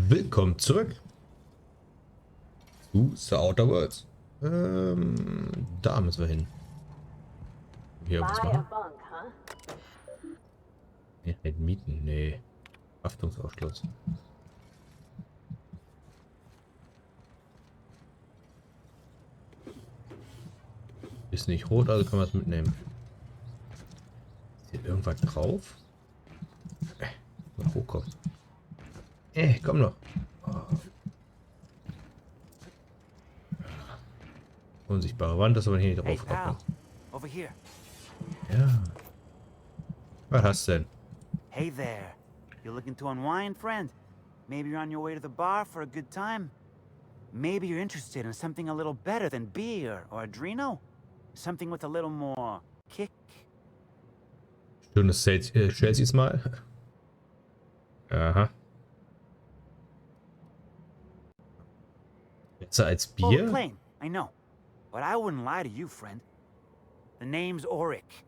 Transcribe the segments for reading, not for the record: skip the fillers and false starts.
Willkommen zurück zu The Outer Worlds. Da müssen wir hin. Hier was machen? Nee, nicht mieten, nee. Haftungsausschluss. Ist nicht rot, also können wir es mitnehmen. Ist hier irgendwas drauf? Mal hochkommen. Komm noch. Oh. Unsichtbare Wand, das aber hier nicht drauf. Hey, ja. Was hast du denn? Hey there. You looking to unwind, friend? Maybe you're on your way to the bar for a good time. Maybe you're interested in something a little better than beer or Adreno. Something with a little more kick. Schönes Chelsea's mal. Aha. Besser als Bold Bier? claim, I know. But I wouldn't lie to you, friend. The name's Auric.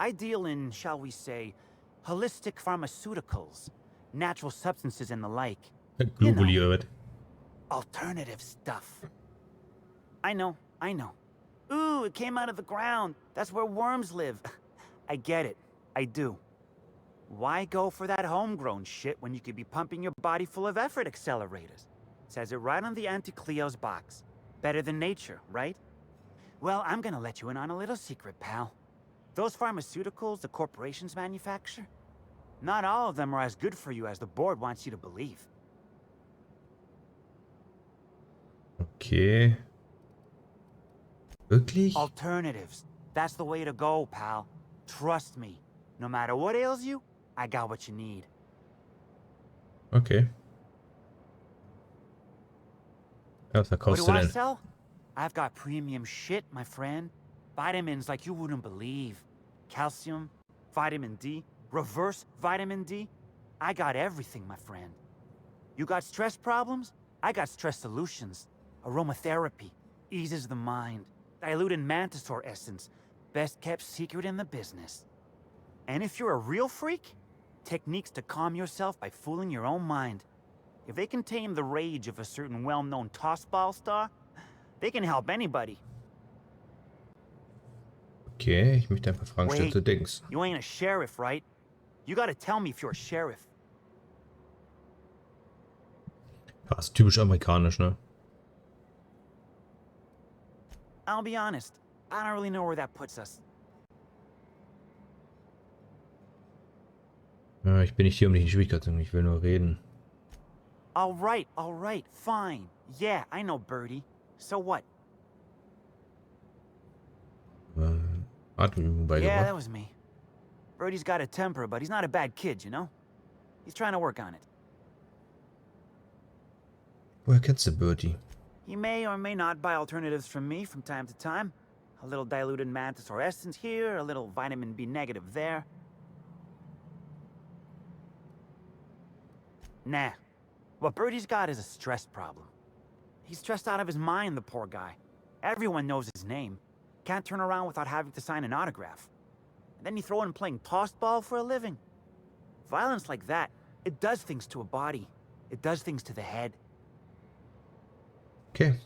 I deal in, shall we say, holistic pharmaceuticals, natural substances and the like. You know, alternative stuff. I know. Ooh, it came out of the ground. That's where worms live. I get it. I do. Why go for that homegrown shit when you could be pumping your body full of effort accelerators? Says it right on the Anti-Cleo's box. Better than nature, right? Well, I'm gonna let you in on a little secret, pal. Those pharmaceuticals the corporations manufacture, not all of them are as good for you as the board wants you to believe. Okay. Wirklich? Alternatives. That's the way to go, pal. Trust me. No matter what ails you, I got what you need. Okay. Ja, was What verkaufst do du I denn? sell? I've got premium shit, my friend. Vitamins like you wouldn't believe. Calcium, vitamin D, reverse vitamin D. I got everything, my friend. You got stress problems? I got stress solutions. Aromatherapy eases the mind. Diluted mantisaur essence, best kept secret in the business. And if you're a real freak, techniques to calm yourself by fooling your own mind. If they can tame the rage of a certain well-known tossball star, they can help anybody. Okay, ich möchte ein paar Fragen stellen Wait, zu Dings. you ain't a sheriff, right? You gotta tell me if you're a sheriff. Fast typisch amerikanisch, ne? I'll be honest, I don't really know where that puts us. Ja, ich bin nicht hier, um dich in Schwierigkeiten zu bringen. Ich will nur reden. All right, fine. Yeah, I know Birdie. So what? Atemübung beigebracht. Yeah, that was me. Birdie's got a temper, but he's not a bad kid, you know? He's trying to work on it. Woher kennst du Bertie? He may or may not buy alternatives from me from time to time. A little diluted mantisaur essence here, a little vitamin B negative there. Nah. What Birdie's got is a stress problem. He's stressed out of his mind, the poor guy. Everyone knows his name. Can't turn around without having to sign an autograph. And then you throw in playing tossball for a living. Violence like that, it does things to a body. It does things to the head. Okay.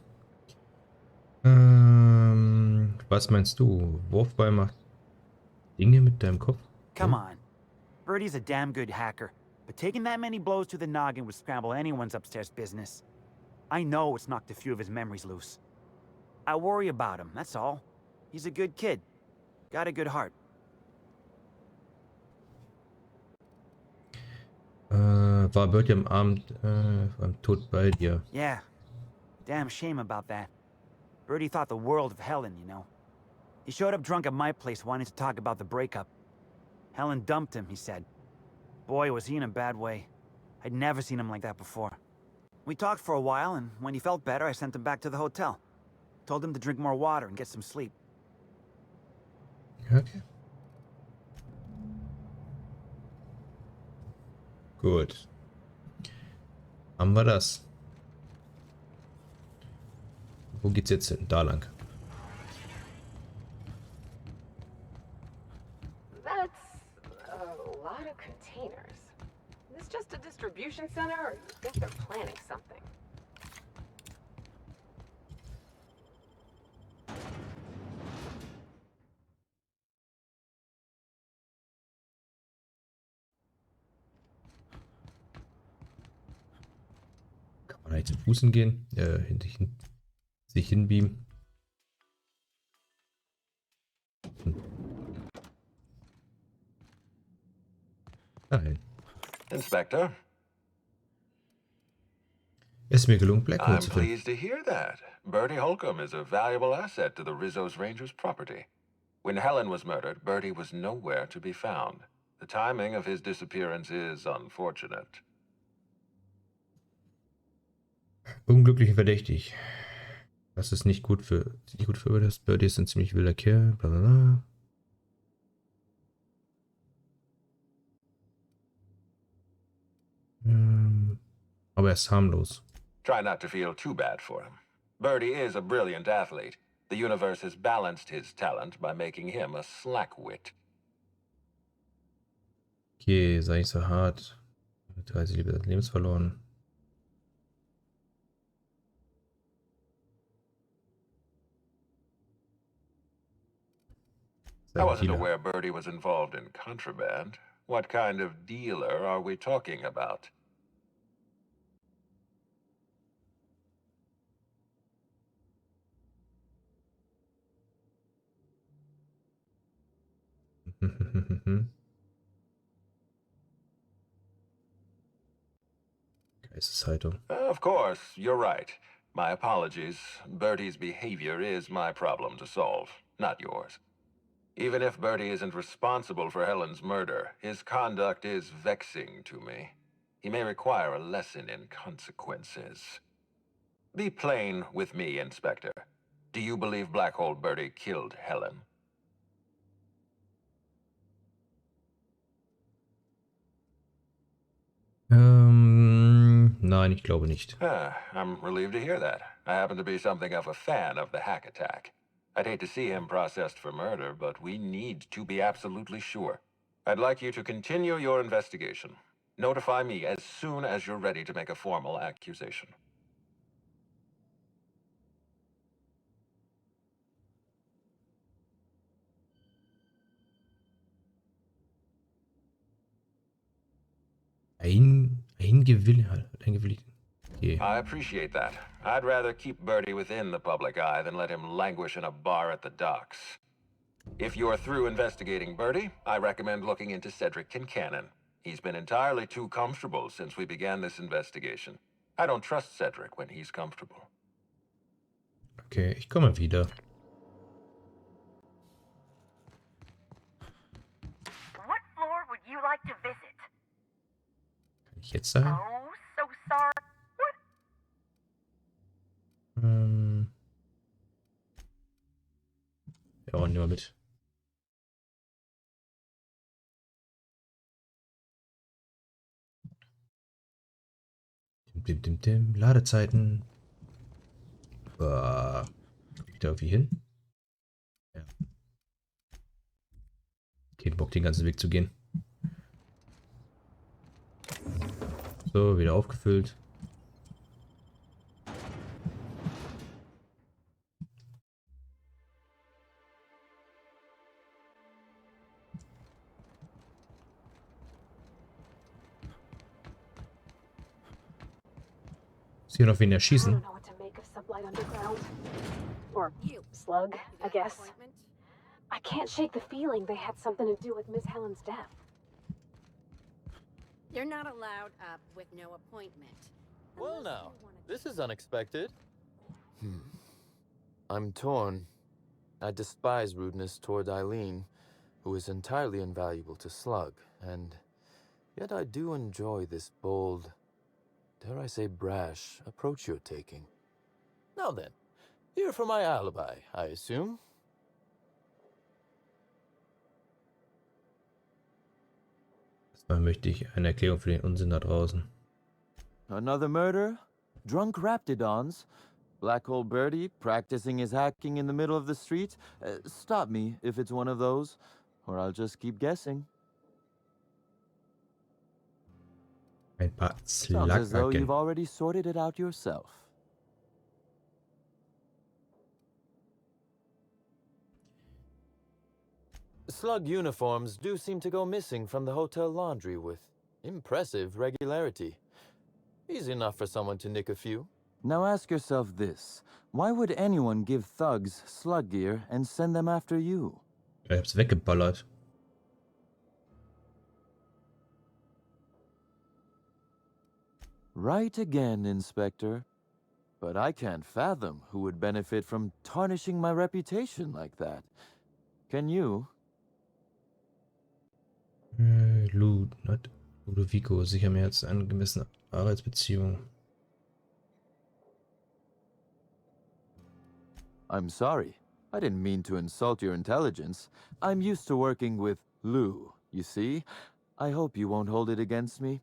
Was meinst du? Wurfball macht Dinge mit deinem Kopf? Come on. Birdie's a damn good hacker, but taking that many blows to the noggin would scramble anyone's upstairs business. I know it's knocked a few of his memories loose. I worry about him, that's all. He's a good kid. Got a good heart. War Bertie am Abend beim Tod bei dir? Yeah. Damn shame about that. Birdie thought the world of Helen, you know. He showed up drunk at my place wanting to talk about the breakup. Helen dumped him, he said. Boy, was he in a bad way. I'd never seen him like that before. We talked for a while, and when he felt better, I sent him back to the hotel. Told him to drink more water and get some sleep. Okay. Gut. Haben wir das. Wo geht's jetzt hin? Da lang. That's a lot of containers. Is this just a distribution center, or do you think they're planning Kann ich zu Fußen gehen? Sich hinbeamen. Nein. Inspector, Es ist mir gelungen, Blackhole I'm zu finden. pleased to hear that. Bertie Holcomb is a valuable asset to the Rizzo's Rangers property. When Helen was murdered, Bertie was nowhere to be found. The timing of his disappearance is unfortunate. Unglücklich verdächtig. Das ist nicht gut für das. Birdie ist ein ziemlich wilder Kerl. Blablabla. Aber er ist harmlos. Try not to feel too bad for him. Bertie is a brilliant athlete. The universe has balanced his talent by making him a slackwit. Okay, sei nicht so hart. 30 Liebe des Lebens verloren. I wasn't aware Bertie was involved in contraband. What kind of dealer are we talking about? Geisteshaltung. Of course, you're right. My apologies. Bertie's behavior is my problem to solve, not yours. Even if Bertie isn't responsible for Helen's murder, his conduct is vexing to me. He may require a lesson in consequences. Be plain with me, Inspector. Do you believe Black Hole Bertie killed Helen? Nein, ich glaube nicht. I'm relieved to hear that. I happen to be something of a fan of the hack attack. I'd hate to see him processed for murder, but we need to be absolutely sure. I'd like you to continue your investigation. Notify me as soon as you're ready to make a formal accusation. Eingewilligt. Okay. I appreciate that. I'd rather keep Bertie within the public eye than let him languish in a bar at the docks. If you're through investigating Bertie, I recommend looking into Cedric Kincannon. He's been entirely too comfortable since we began this investigation. I don't trust Cedric when he's comfortable. Okay, ich komme wieder. What floor would you like to visit? Kann ich jetzt sagen? Oh, so sorry. What? Ja, und nur mit. Ladezeiten. Komm ich da irgendwie hin? Ja. Kein Bock, den ganzen Weg zu gehen. So, wieder aufgefüllt. Ist hier noch wen I erschießen? don't know what to make of Sublight Underground. Or Slug, I guess. I can't shake the feeling they had something to do with Miss Helen's death. You're not allowed up with no appointment. Well now, this is unexpected. I'm torn. I despise rudeness toward Eileen, who is entirely invaluable to Slug, and yet I do enjoy this bold, dare I say brash, approach you're taking. Now then, here for my alibi, I assume? Erstmal möchte ich eine Erklärung für den Unsinn da draußen. Another murder? Drunk Raptidons? Black Hole Bertie practicing his hacking in the middle of the street? Stop me if it's one of those, or I'll just keep guessing. Ein paar Sounds as though Slackacken. you've already sorted it out yourself. Slug uniforms do seem to go missing from the hotel laundry with impressive regularity. Easy enough for someone to nick a few. Now ask yourself this. Why would anyone give thugs slug gear and send them after you? Ich hab's weggeballert. Right again, Inspector. But I can't fathom who would benefit from tarnishing my reputation like that. Can you? Ludovico, sicher mehr als eine angemessene Arbeitsbeziehung. I'm sorry. I didn't mean to insult your intelligence. I'm used to working with Lou, you see? I hope you won't hold it against me.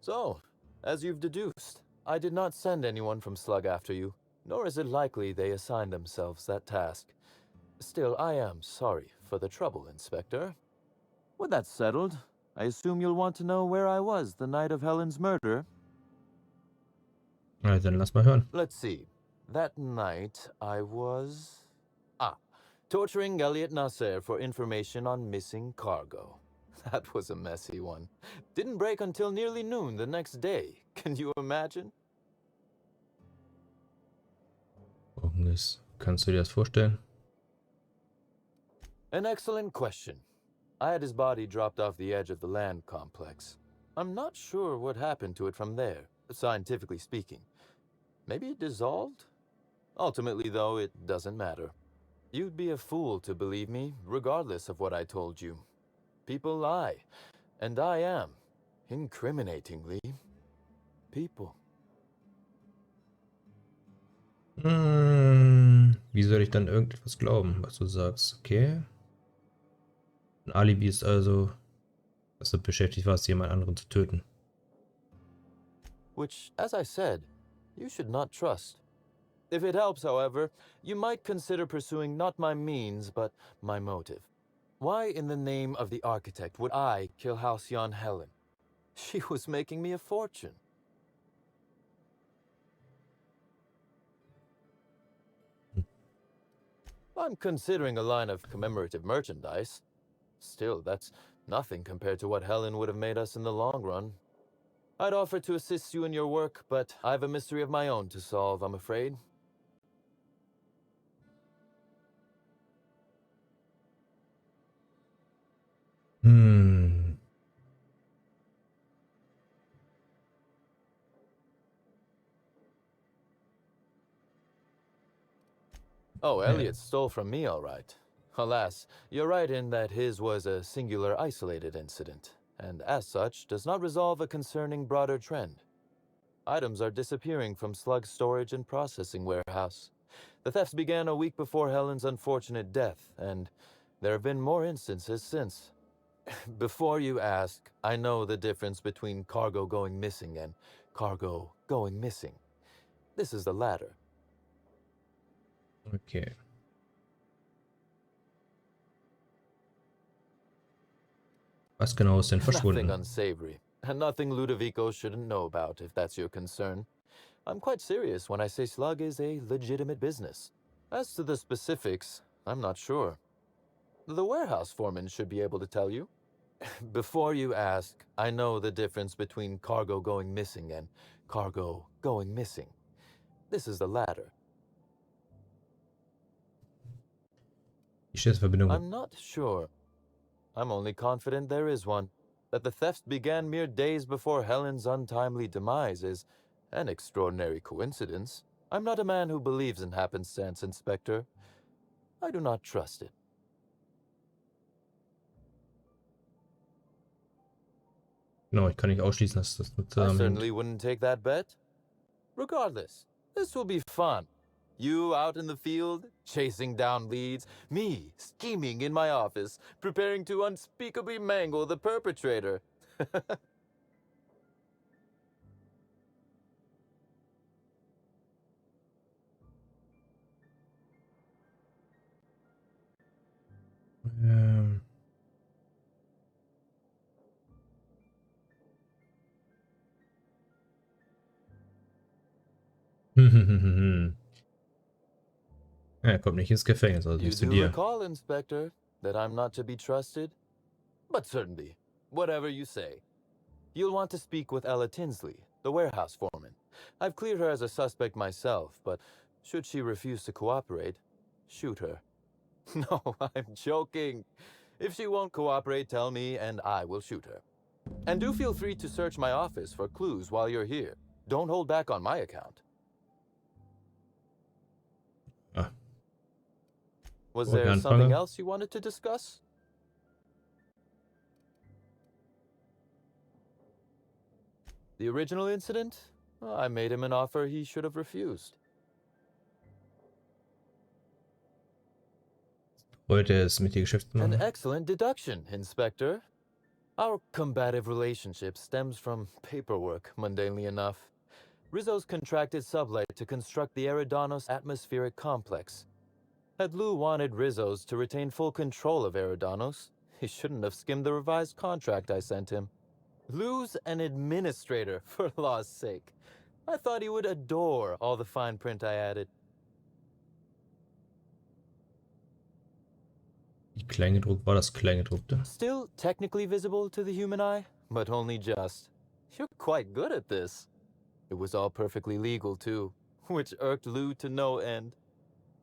So, as you've deduced, I did not send anyone from Slug after you, nor is it likely they assigned themselves that task. Still, I am sorry for the trouble, Inspector. With that settled, I assume you'll want to know where I was the night of Helen's murder. Na, dann lass mal hören. Let's see. That night, I was... torturing Elliot Nasser for information on missing cargo. That was a messy one. Didn't break until nearly noon the next day. Can you imagine? Folgendes. Kannst du dir das vorstellen? An excellent question. I had his body dropped off the edge of the land complex. I'm not sure what happened to it from there, scientifically speaking. Maybe it dissolved? Ultimately, though, it doesn't matter. You'd be a fool to believe me, regardless of what I told you. People lie, and I am, incriminatingly, people. Wie soll ich dann irgendetwas glauben, was du sagst? Okay. Ein Alibi ist also, dass du beschäftigt warst, jemand anderen zu töten. Which, as I said, you should not trust. If it helps, however, you might consider pursuing not my means, but my motive. Why in the name of the architect would I kill Halcyon Helen? She was making me a fortune. I'm considering a line of commemorative merchandise. Still, that's nothing compared to what Helen would have made us in the long run. I'd offer to assist you in your work, but I have a mystery of my own to solve, I'm afraid. Oh, Elliot stole from me, all right. Alas, you're right in that his was a singular, isolated incident, and as such, does not resolve a concerning broader trend. Items are disappearing from Slug's storage and processing warehouse. The thefts began a week before Helen's unfortunate death, and there have been more instances since. Before you ask, I know the difference between cargo going missing and cargo going missing. This is the latter. Okay. Was genau ist denn verschwunden? Nothing unsavory, and nothing Ludovico shouldn't know about, if that's your concern. I'm quite serious when I say Slug is a legitimate business. As to the specifics, I'm not sure. The warehouse foreman should be able to tell you. Before you ask, I know the difference between cargo going missing and cargo going missing. This is the latter. I'm not sure. I'm only confident there is one. That the thefts began mere days before Helen's untimely demise is an extraordinary coincidence. I'm not a man who believes in happenstance, Inspector. I do not trust it. No, ich kann nicht ausschließen, dass das mit I certainly wouldn't take that bet. Regardless, this will be fun. You out in the field, chasing down leads. Me, scheming in my office, preparing to unspeakably mangle the perpetrator. Er kommt nicht ins Gefängnis, also You nicht zu do dir. recall, Inspector, that I'm not to be trusted? But certainly, whatever you say. You'll want to speak with Ella Tinsley, the warehouse foreman. I've cleared her as a suspect myself, but should she refuse to cooperate, shoot her. No, I'm joking. If she won't cooperate, tell me and I will shoot her. And do feel free to search my office for clues while you're here. Don't hold back on my account. Ah, Was Bevor ich there something anfange. else you wanted to discuss? The original incident? Well, I made him an offer he should have refused. Heute ist mit die An Geschäftsmann. excellent deduction, Inspector. Our combative relationship stems from paperwork, mundanely enough. Rizzo's contracted sublight to construct the Eridanos atmospheric complex. Had Lou wanted Rizzo's to retain full control of Eridanos, he shouldn't have skimmed the revised contract I sent him. Lou's an administrator, for law's sake. I thought he would adore all the fine print I added. Die Kleingedruckt war das Kleingedruckte. Still technically visible to the human eye, but only just. You're quite good at this. It was all perfectly legal, too, which irked Lou to no end.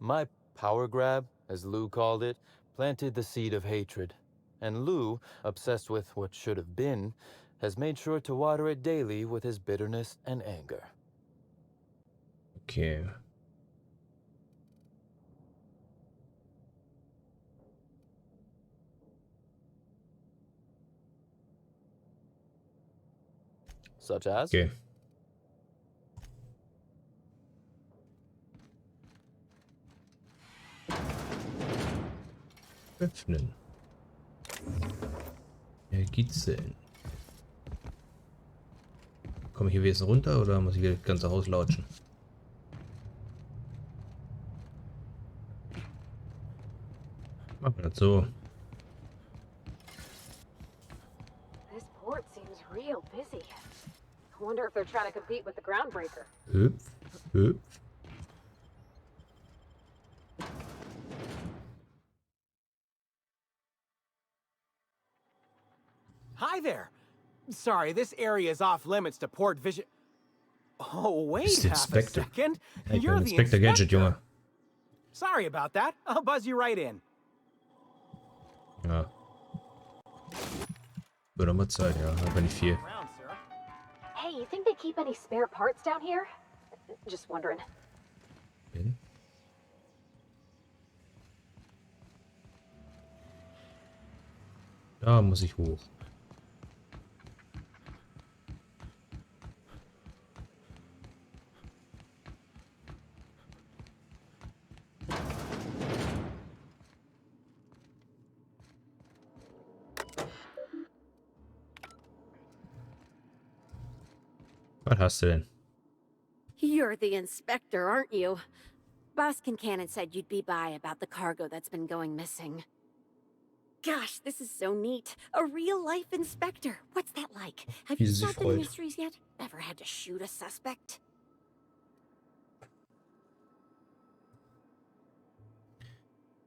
My power grab, as Lou called it, planted the seed of hatred. And Lou, obsessed with what should have been, has made sure to water it daily with his bitterness and anger. Okay. Such as? Okay. Öffnen. Energiezellen. Komme ich hier wenigstens runter oder muss ich hier das ganze Haus lautschen? Machen wir das so. This port seems real busy. I wonder if they're trying to compete with the groundbreaker. Hüpf, hüpf. Hi there. Sorry, this area is off limits to port vision. Oh, wait Bist du half a Inspector? second. Ja, ich bin You're the Inspector Gadget, inspector. Junge. Sorry about that. I'll buzz you right in. Ja. Wird doch mal Zeit, ja. Aber nicht viel. Around, sir. Hey, you think they keep any spare parts down here? Just wondering. Hin. Da muss ich hoch. Was hast du denn? You're the inspector, aren't you? Boss Kincannon said you'd be by about the cargo that's been going missing. Gosh, this is so neat. A real-life inspector. What's that like? Have Wie you sie sich solved any freut. mysteries yet? Ever had to shoot a suspect?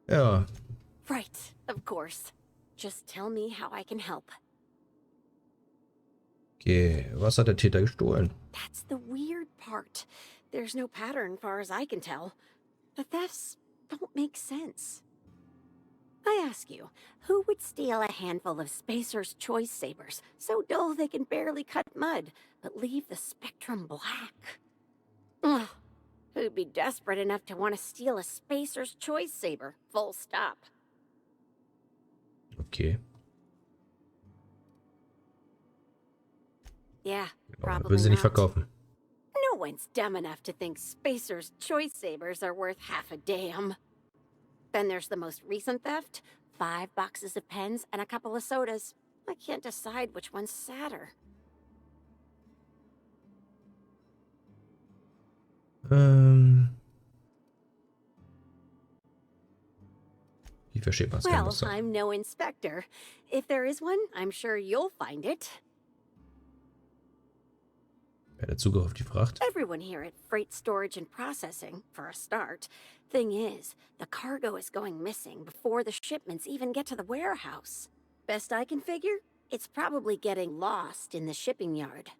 Ja. Right, of course. Just tell me how I can help. Okay. Was hat der Täter gestohlen? That's the weird part. There's no pattern far as I can tell. The thefts don't make sense. I ask you, who would steal a handful of Spacer's Choice Sabers, so dull they can barely cut mud, but leave the spectrum black? Ugh. Who'd be desperate enough to want to steal a Spacer's Choice Saber, full stop? Okay. Yeah, Aber probably will sie nicht not. verkaufen. No one's dumb enough to think Spacer's Choice Sabers are worth half a damn. Then there's the most recent theft. 5 boxes of pens and a couple of sodas. I can't decide which one's sadder. Wie versteht man das Well, Muster? I'm no inspector. If there is one, I'm sure you'll find it. Wer hat Zugriff auf die Fracht? Everyone here at Freight Storage and Processing, for a start. Thing is, the cargo is going missing before the shipments even get to the warehouse. Best I can figure, it's probably getting lost in the shipping yard.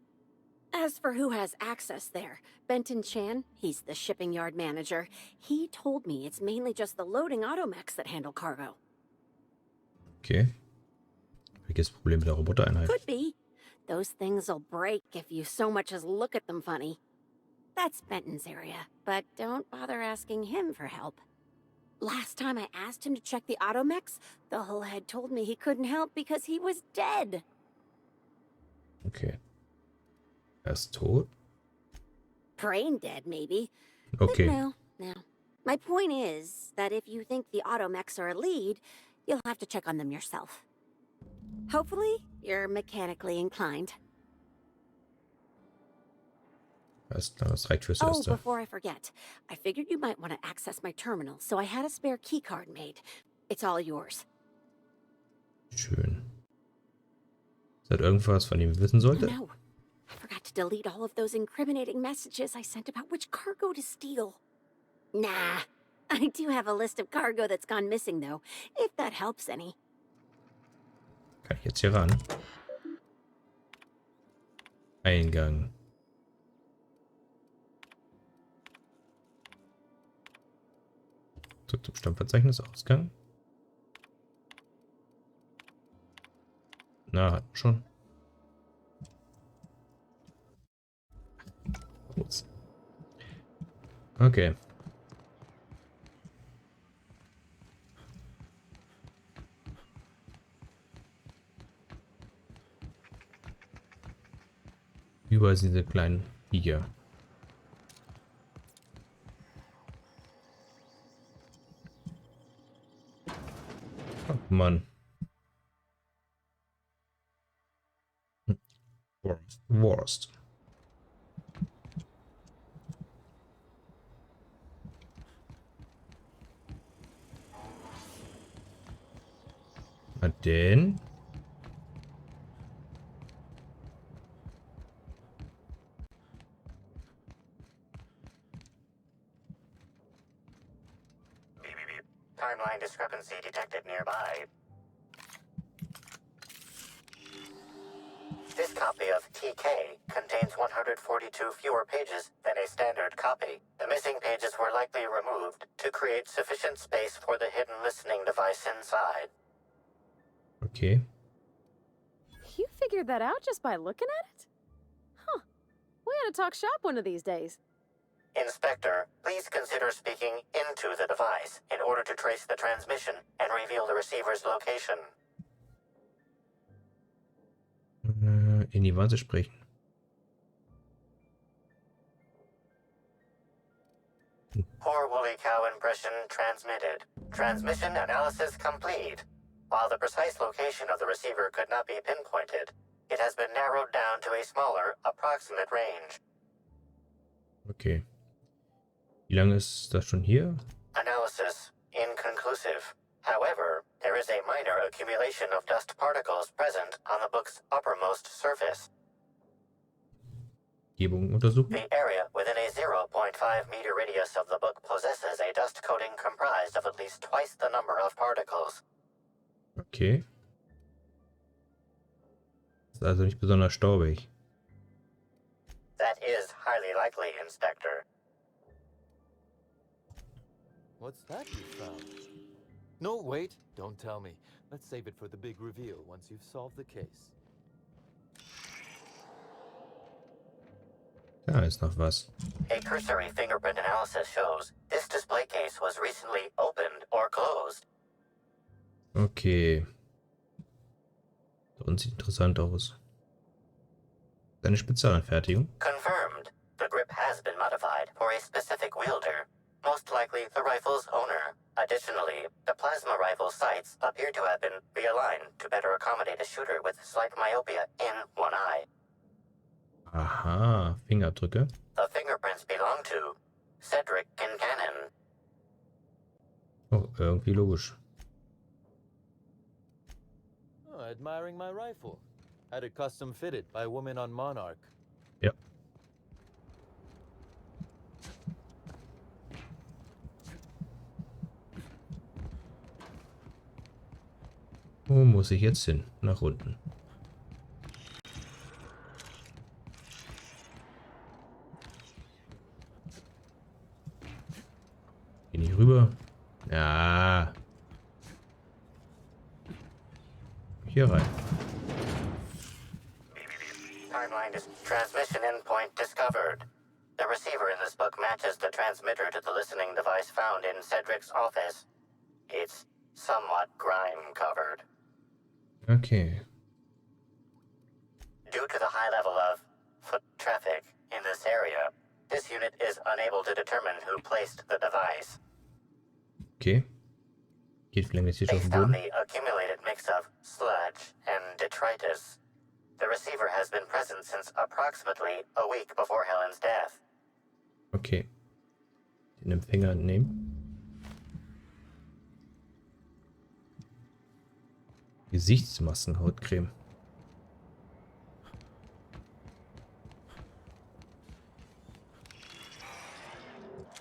As for who has access there, Benton Chan, he's the shipping yard manager. He told me it's mainly just the loading automechs that handle cargo. Okay. Welches Problem mit der Robotereinheit? Could be. Those things'll break if you so much as look at them funny. That's Benton's area, but don't bother asking him for help. Last time I asked him to check the automechs, the whole head told me he couldn't help because he was dead. Okay. Er ist tot? Brain dead, maybe. Okay. But no. My point is that if you think the automechs are a lead, you'll have to check on them yourself. Hopefully, you're mechanically inclined. Alles klar, das reicht fürs Oh, Erste. before I forget, I figured you might want to access my terminal, so I had a spare keycard made. It's all yours. Schön. Ist das irgendwas, von dem ich wissen sollte? No. I forgot to delete all of those incriminating messages I sent about which cargo to steal. Nah. I do have a list of cargo that's gone missing, though, if that helps any. Kann ich jetzt hier ran? Eingang. Zurück zum Stammverzeichnis, Ausgang. Na, hatten wir schon. Ups. Okay. Überall sind diese kleinen Viecher. Oh Mann. Wurst. Na denn? Timeline discrepancy detected nearby. This copy of TK contains 142 fewer pages than a standard copy. The missing pages were likely removed to create sufficient space for the hidden listening device inside. Okay. You figured that out just by looking at it? Huh. We ought to talk shop one of these days. Inspector, please consider speaking into the device in order to trace the transmission and reveal the receiver's location. In die Wanze sprechen. Poor woolly cow impression transmitted. Transmission analysis complete. While the precise location of the receiver could not be pinpointed, it has been narrowed down to a smaller, approximate range. Okay. Wie lange ist das schon hier? Analysis inconclusive. However, there is a minor accumulation of dust particles present on the book's uppermost surface. Umgebung untersuchen. The area within a 0.5 meter radius of the book possesses a dust coating comprised of at least twice the number of particles. Okay. Ist also nicht besonders staubig. That is highly likely, Inspector. What's that you found? No, wait, don't tell me. Let's save it for the big reveal once you've solved the case. Da ist noch was. A cursory fingerprint analysis shows this display case was recently opened or closed. Okay. Und sieht interessant aus. Eine Spezialanfertigung. Confirmed. The grip has been modified for a specific wielder, most likely the rifle's owner. Additionally, the plasma rifle sights appear to have been realigned to better accommodate a shooter with slight myopia in one eye. Aha, Fingerabdrücke. The fingerprints belong to Cedric Kincannon. Oh, irgendwie logisch. Oh, admiring my rifle. Had it custom fitted by a woman on Monarch. Ja. Wo muss ich jetzt hin? Nach unten. Geh nicht rüber. Ja. Hier rein. Timeline is transmission endpoint discovered. The receiver in this book matches the transmitter to the listening device found in Cedric's office. It's somewhat grime-covered. Okay. Due to the high level of foot traffic in this area, this unit is unable to determine who placed the device. Okay. Geht vielleicht jetzt hier auf den Based on Boden. the accumulated mix of sludge and detritus, the receiver has been present since approximately a week before Helen's death. Okay. Den Empfänger nehmen. Gesichtsmaskenhautcreme.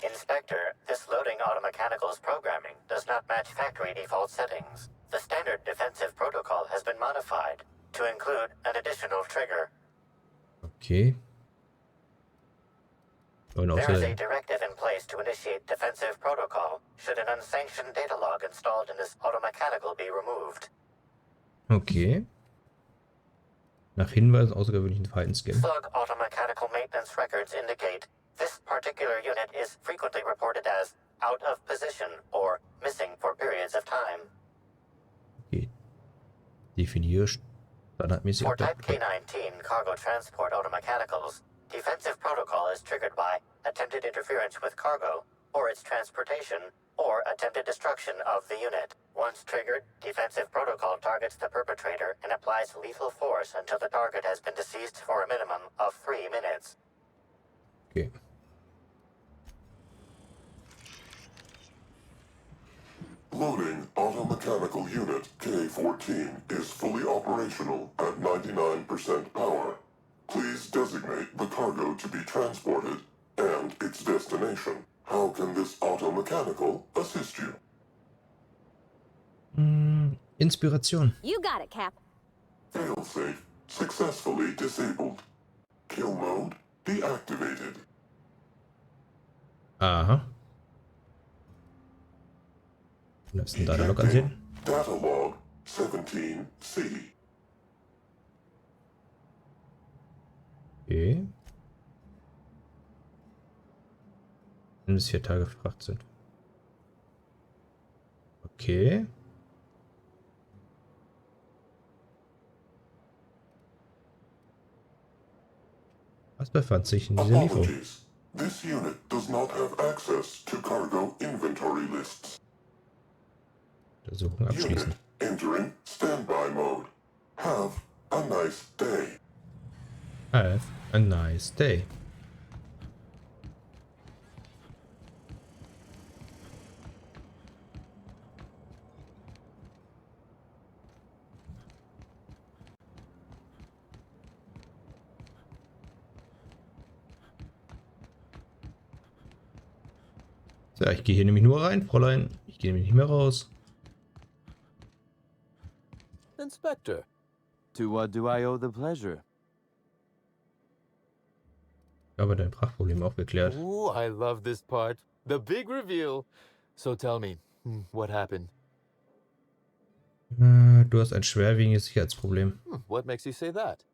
Inspector, this loading automechanical's programming does not match factory default settings. The standard defensive protocol has been modified to include an additional trigger. Okay. Und There is a außerdem. directive in place to initiate defensive protocol should an unsanctioned data log installed in this automechanical be removed. Okay. Nach Hinweisen außergewöhnlichen Verhaltens scannen. Slug automechanical maintenance records indicate this particular unit is frequently reported as out of position or missing for periods of time. Okay. Definiere standardmäßig For auf der. Type K-19 cargo transport automechanicals, defensive protocol is triggered by attempted interference with cargo, or its transportation, or attempted destruction of the unit. Once triggered, defensive protocol targets the perpetrator and applies lethal force until the target has been deceased for a minimum of 3 minutes. Okay. Loading automechanical unit K-14 is fully operational at 99% power. Please designate the cargo to be transported and its destination. How can this automechanical assist you? Inspiration. You got it, Cap. Failsafe successfully disabled. Kill mode deactivated. Aha. Was ist denn da der Log ansehen? Data log 17C. Okay. 1 bis 4 Tage Fracht sind. Okay. Was befand sich in dieser Lieferung? Apologies. This unit does not have access to cargo inventory lists. Untersuchung abschließen. Unit entering standby mode. Have a nice day. Have a nice day. So, ich gehe hier nämlich nur rein, Fräulein. Ich gehe nämlich nicht mehr raus. Inspector, to what do I owe the pleasure? Ich habe dein Prachtproblem aufgeklärt. Ooh, I love this part. The big reveal. So tell me, what happened? Du hast ein schwerwiegendes Sicherheitsproblem. What makes you say that?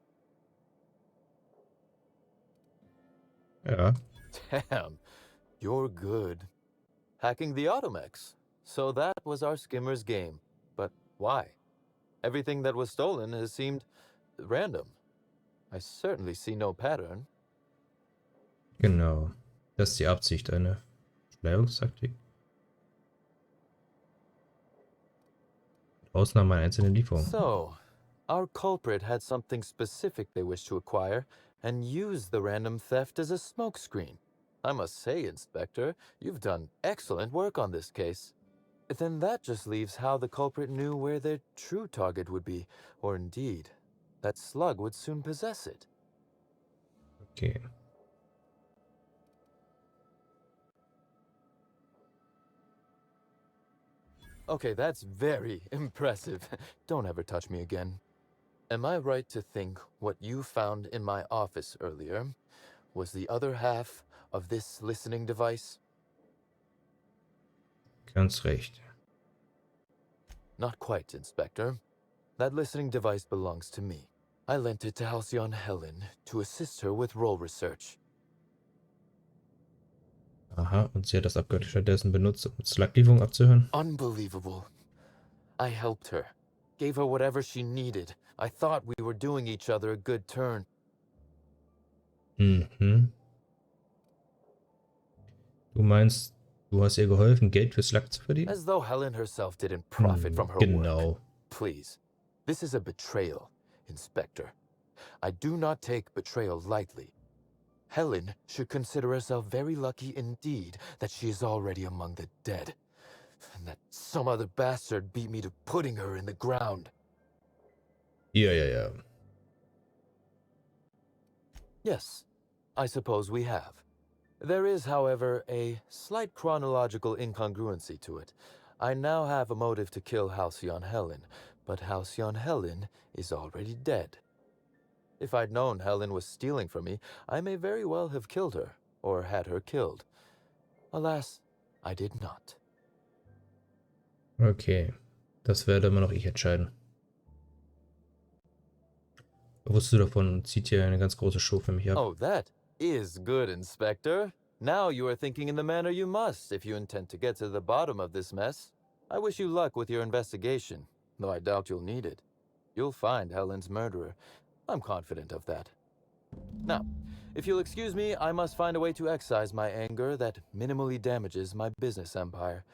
Ja. Damn, you're good. Hacking the automechs. So that was our skimmer's game. But why? Everything that was stolen has seemed random. I certainly see no pattern. Genau. Das ist die Absicht, eine Verschleierungstaktik. Ausnahme einer einzelnen Lieferung. So, our culprit had something specific they wished to acquire and used the random theft as a smokescreen. I must say, Inspector, you've done excellent work on this case. Then that just leaves how the culprit knew where their true target would be, or indeed, that slug would soon possess it. Okay. Okay, that's very impressive. Don't ever touch me again. Am I right to think what you found in my office earlier was the other half of this listening device? Ganz recht. Not quite, Inspector. That listening device belongs to me. I lent it to Halcyon Helen to assist her with role research. Aha, und sie hat das Abgehörte stattdessen benutzt, um Sluglieferung abzuhören? Unbelievable. I helped her. Gave her whatever she needed. I thought we were doing each other a good turn. Mhm. Du meinst, du hast ihr geholfen, Geld für Slug zu verdienen? As though Helen herself didn't profit from her work. Genau. Please. This is a betrayal, Inspector. I do not take betrayal lightly. Helen should consider herself very lucky indeed that she is already among the dead. And that some other bastard beat me to putting her in the ground. Ja. Yes, I suppose we have. There is, however, a slight chronological incongruency to it. I now have a motive to kill Halcyon Helen, but Halcyon Helen is already dead. If I'd known Helen was stealing from me, I may very well have killed her, or had her killed. Alas, I did not. Okay. Das werde immer noch ich entscheiden. Wusstest du davon und zieht hier eine ganz große Show für mich ab? Oh, that is good, Inspector. Now you are thinking in the manner you must if you intend to get to the bottom of this mess. I wish you luck with your investigation, though I doubt you'll need it. You'll find Helen's murderer. I'm confident of that. Now, if you'll excuse me, I must find a way to excise my anger that minimally damages my business empire.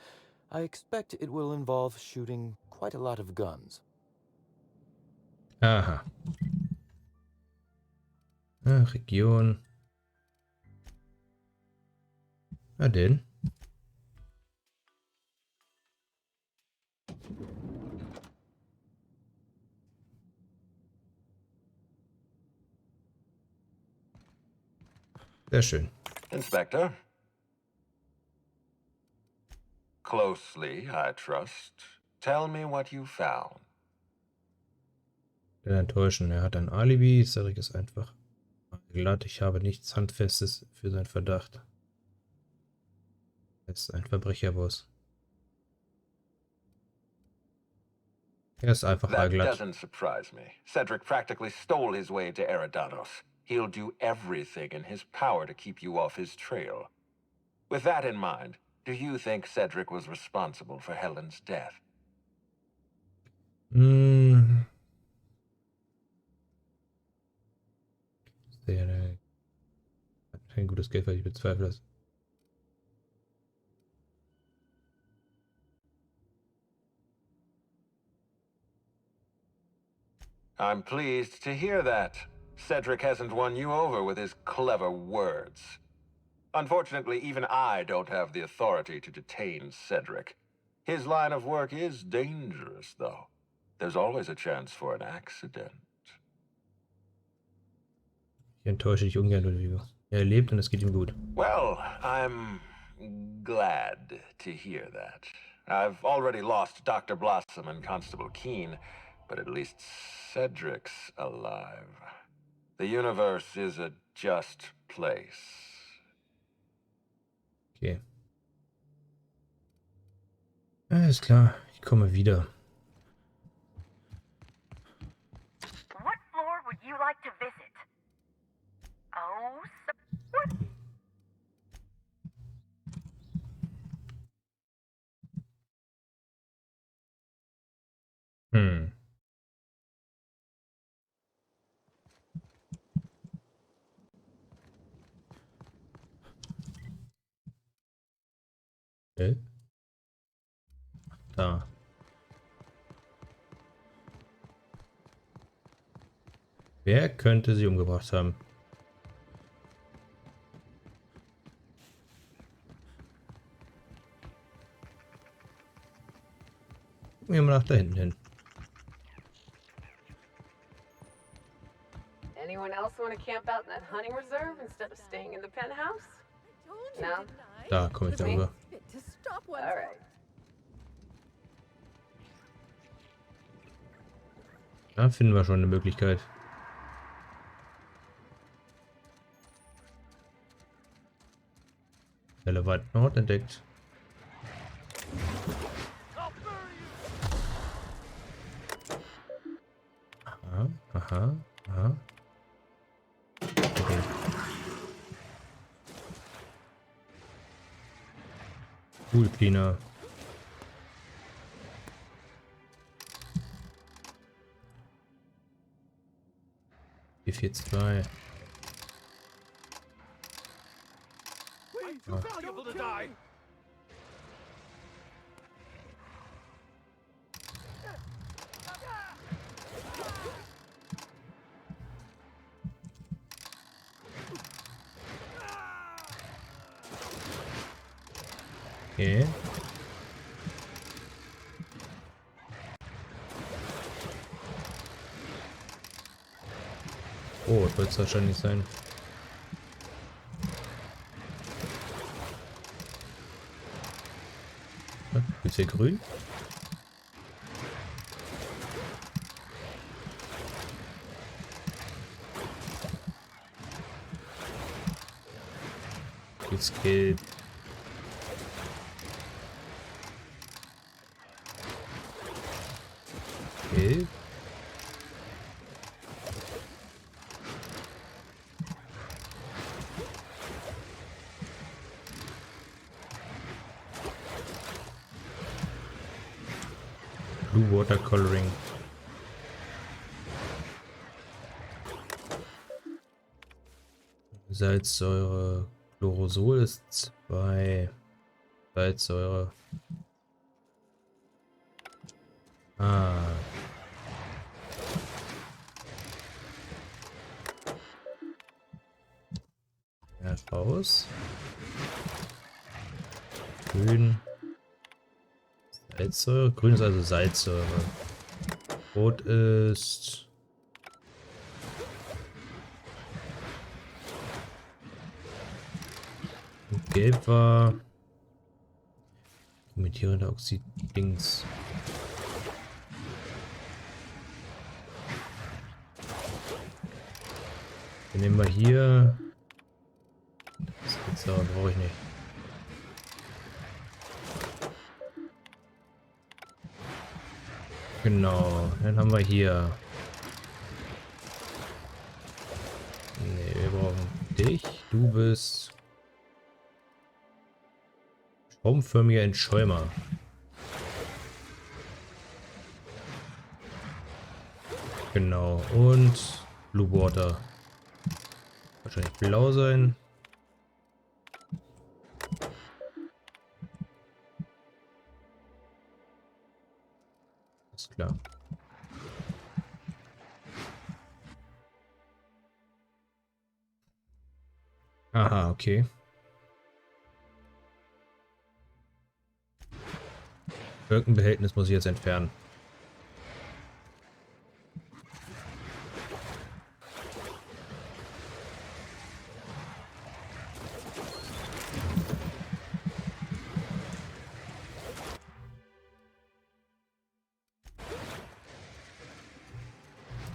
I expect it will involve shooting quite a lot of guns. Aha. Region. Na denn. Sehr schön. Inspector? Closely, I trust. Tell me what you found. Enttäuschen. Er hat ein Alibi. Cedric ist einfach glatt. Ich habe nichts Handfestes für seinen Verdacht. Er ist ein Verbrecherboss. Er ist einfach That glatt. doesn't surprise me. Cedric practically stole his way to Eridanos. He'll do everything in his power to keep you off his trail. With that in mind, do you think Cedric was responsible for Helen's death? Kein gutes Geld, weil ich bezweifle das. I'm pleased to hear that. Cedric hasn't won you over with his clever words. Unfortunately, even I don't have the authority to detain Cedric. His line of work is dangerous, though. There's always a chance for an accident. Ich enttäusche dich ungern, Ludwig. Er lebt und es geht ihm gut. Well, I'm glad to hear that. I've already lost Dr. Blossom and Constable Keene, but at least Cedric's alive. The universe is a just place. Okay. Alles klar, ich komme wieder. What floor would you like to visit? Oh, so what? Okay. Da. Wer könnte sie umgebracht haben? Gucken wir mal nach da hinten hin. Anyone else want to camp out in that hunting reserve instead of staying in the penthouse? No? Da komme ich darüber. Alright. Da finden wir schon eine Möglichkeit. Relevanten Ort entdeckt. Aha, aha. Okay. Pool Cleaner. G42. Too valuable to die. Okay. Oh, das wird es wahrscheinlich sein. Ist hier grün? Jetzt gelb. Gelb. Blue Watercoloring. Salzsäure. Chlorosol ist 2. Salzsäure. Ah. Ja, raus. Grün. Salzsäure. Grün ist also Salzsäure. Rot ist... Gelb war... Imitierender Oxid-Dings. Den nehmen wir hier. Das gibt's da, brauche ich nicht. Genau, dann haben wir hier. Ne, wir brauchen dich. Du bist schraubenförmiger Entschäumer. Genau, und Blue Water. Wahrscheinlich blau sein. Ist klar. Aha, okay. Birkenbehältnis muss ich jetzt entfernen.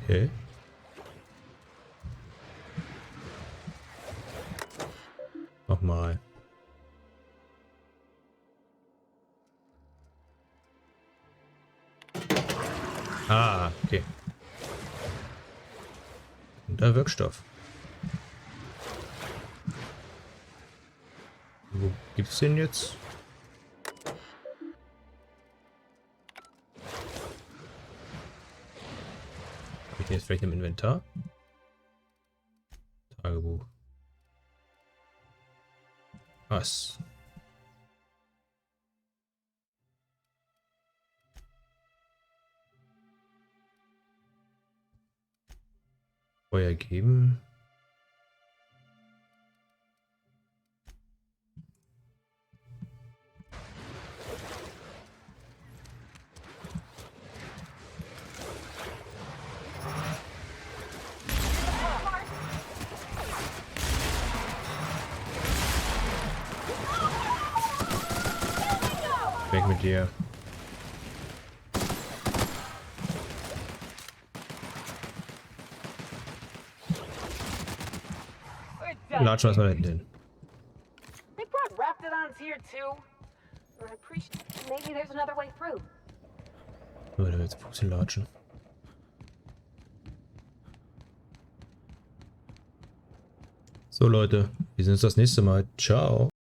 Okay. Nochmal. Ah, okay. Und der Wirkstoff. Wo gibt's den jetzt? Habe ich den jetzt vielleicht im Inventar? Tagebuch. Was? Feuer geben. Weg mit dir. Latschen wir erstmal hinten hin. They brought Raptidons here too. I appreciate. Maybe there's another way through. So, da jetzt Fuß latschen. So Leute, wir sehen uns das nächste Mal. Ciao.